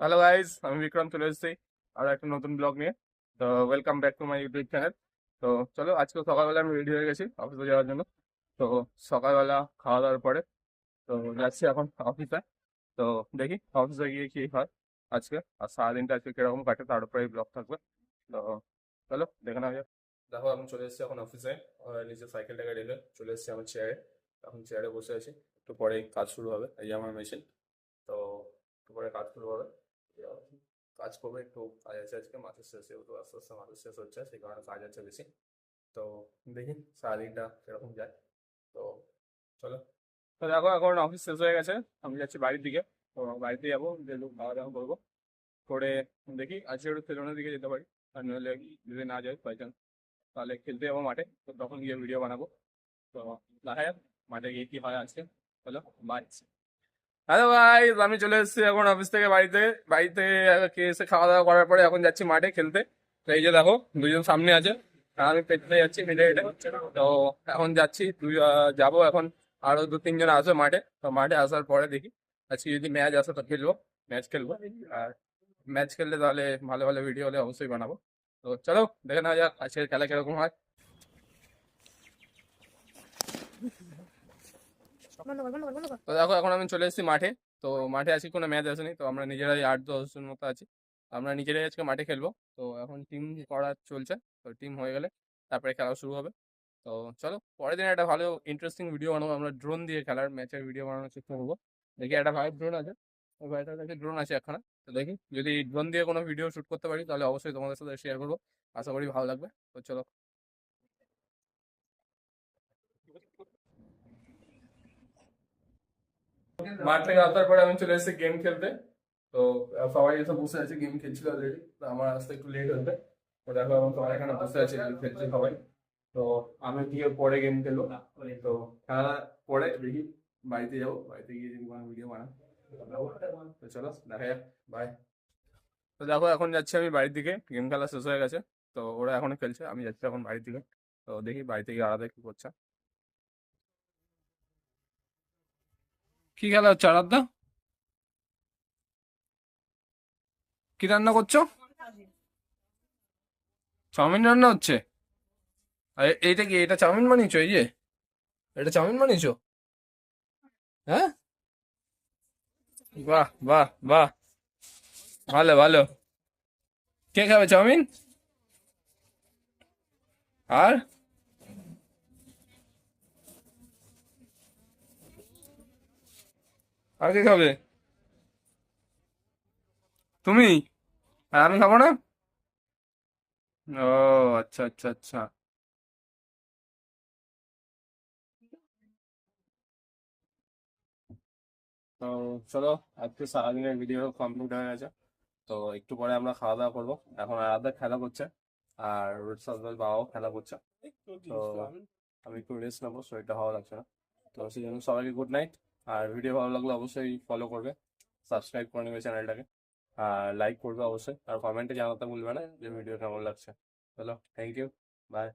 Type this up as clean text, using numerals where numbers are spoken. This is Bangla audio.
হ্যালো গাইস, আমি বিক্রম চলে এসেছি আর একটা নতুন ব্লগ নিয়ে। তো welcome back to my YouTube channel. তো চলো, আজকে সকালবেলা আমি রেডি হয়ে গেছি অফিসে যাওয়ার জন্য। তো সকালবেলা খাওয়া দাওয়ার পরে তো যাচ্ছি এখন অফিসে। তো দেখি অফিসে গিয়ে কি হয় আজকে, আর সারাদিনটা আজকে কিরকম কাটে তার উপরে ব্লগ থাকবে। তো চলো দেখে নেওয়া যাক। দেখো, আমি চলে এসেছি এখন অফিসে। নিচে সাইকেলটাকে রেখে চলে এসেছি আমার চেয়ারে। এখন চেয়ারে বসে আছি, একটু পরেই কাজ শুরু হবে। এই যে আমার মেশিন। তো একটু পরে কাজ শুরু হবে। কাজ করবো, একটু কাজ আছে আজকে মাসের শেষে, তো আস্তে আস্তে মাসের শেষ হচ্ছে, সেই কারণে কাজ আছে বেশি। তো দেখি সারাদিনটা কিরকম যায়। তো চলো। তো দেখো, এখন অফিস শেষ হয়ে গেছে, আমি যাচ্ছি বাড়ির দিকে। তো বাড়িতে যাবো, যেহেতু খাওয়া দাওয়া করবো করে দেখি আজকে একটু সেলুনের দিকে যেতে পারি। আর নইলে যদি না যাই বাই চান্স, তাহলে খেলতে যাবো মাঠে, তো তখন গিয়ে ভিডিও বানাবো। তো দেখা যাক মাঠে গিয়ে কি হয় আজকে। চলো, বাই। হ্যালো গাইস, আমি চলে এসেছি এখন অফিস থেকে বাড়িতে। বাড়িতে এসে খাওয়া দাওয়া করার পরে এখন যাচ্ছি মাঠে খেলতে। তো এই যে দেখো, দুজন সামনে আছে আর আমি পেছনে যাচ্ছি হেঁটে হেঁটে। তো এখন যাচ্ছি, যাবো এখন। আরো দু তিনজন আসবে মাঠে, তো মাঠে আসার পরে দেখি আজকে যদি ম্যাচ আসে তো খেলবো, ম্যাচ খেলবো। আর ম্যাচ খেললে তাহলে ভালো ভালো ভিডিও হলে অবশ্যই বানাবো। তো চলো দেখে নেওয়া যাক আজকের খেলা কিরকম হয়। তো দেখো, এখন আমি চলে এসেছি মাঠে। তো মাঠে আজকে কোনো ম্যাচ আসেনি, তো আমরা নিজেরাই 8-10 জন মতো আছি। আমরা নিজেরাই আজকে মাঠে খেলবো। তো এখন টিম করা চলছে, তো টিম হয়ে গেলে তারপরে খেলা শুরু হবে। তো চলো, পরের দিন একটা ভালো ইন্টারেস্টিং ভিডিও বানাবো, আমরা ড্রোন দিয়ে খেলার ম্যাচের ভিডিও বানানোর চেষ্টা করবো। দেখি, একটা ভাই ড্রোন আছে, ওই ভাইটার কাছে ড্রোন আছে একখানা। তো দেখি যদি ড্রোন দিয়ে কোনো ভিডিও শুট করতে পারি তাহলে অবশ্যই তোমাদের সাথে শেয়ার করবো। আশা করি ভালো লাগবে। তো চলো। মাঠ থেকে আসার পরে আমি চলে এসেছি গেম খেলতে। তো সবাই এসে বসে আছে, গেম খেলছিল অলরেডি। তো আমার আসতে একটু লেট হতে। তো দেখো, এখন সবাই এখানে বসে আছে, গেম খেলছে সবাই। তো আমি গিয়ে পরে গেম খেলবো। তো খেলা পরে দেখি বাড়িতে যাবো, বাড়িতে গিয়ে যদি কোনো ভিডিও বানাই বানাবো। তো চলো দেখা যাক, বাই। তো দেখো, এখন যাচ্ছি আমি বাড়ির দিকে, গেম খেলা শেষ হয়ে গেছে। তো ওরা এখনো খেলছে, আমি যাচ্ছি এখন বাড়ির দিকে। তো দেখি বাড়িতে গিয়ে আলাদা কি করছে। কি খেলা হচ্ছে আরাধ্যা? কি রান্না করছো? চাউমিন রান্না হচ্ছে? আর এইটা কি, এটা চাউমিন বানিয়েছো? এই যে এটা চাউমিন বানিয়েছো? হ্যাঁ, বাহ বাহ বাহ, ভালো ভালো। কে খাবে চাউমিন? আর আর কে খাবে? তুমি? আর আমি খাবো না? ও, আচ্ছা আচ্ছা আচ্ছা। তো চলো, আজকে সারাদিনের ভিডিও কমপ্লিট হয়ে গেছে। তো একটু পরে আমরা খাওয়া দাওয়া করবো। এখন আলাদা খেলা করছে, আর রুটসাল বাবাও খেলা করছে। তো আমি একটু রেস্ট নেবো, শরীরটা ভালো লাগছে না। তো সেই জন্য সবাইকে গুড নাইট। আর ভিডিও ভালো লাগলে অবশ্যই ফলো করবে, সাবস্ক্রাইব করে নেবে চ্যানেলটাকে। আর লাইক করবে অবশ্যই, আর কমেন্টে জানাতে ভুলবে না যে ভিডিও কেমন লাগছে। চলো, থ্যাংক ইউ, বাই।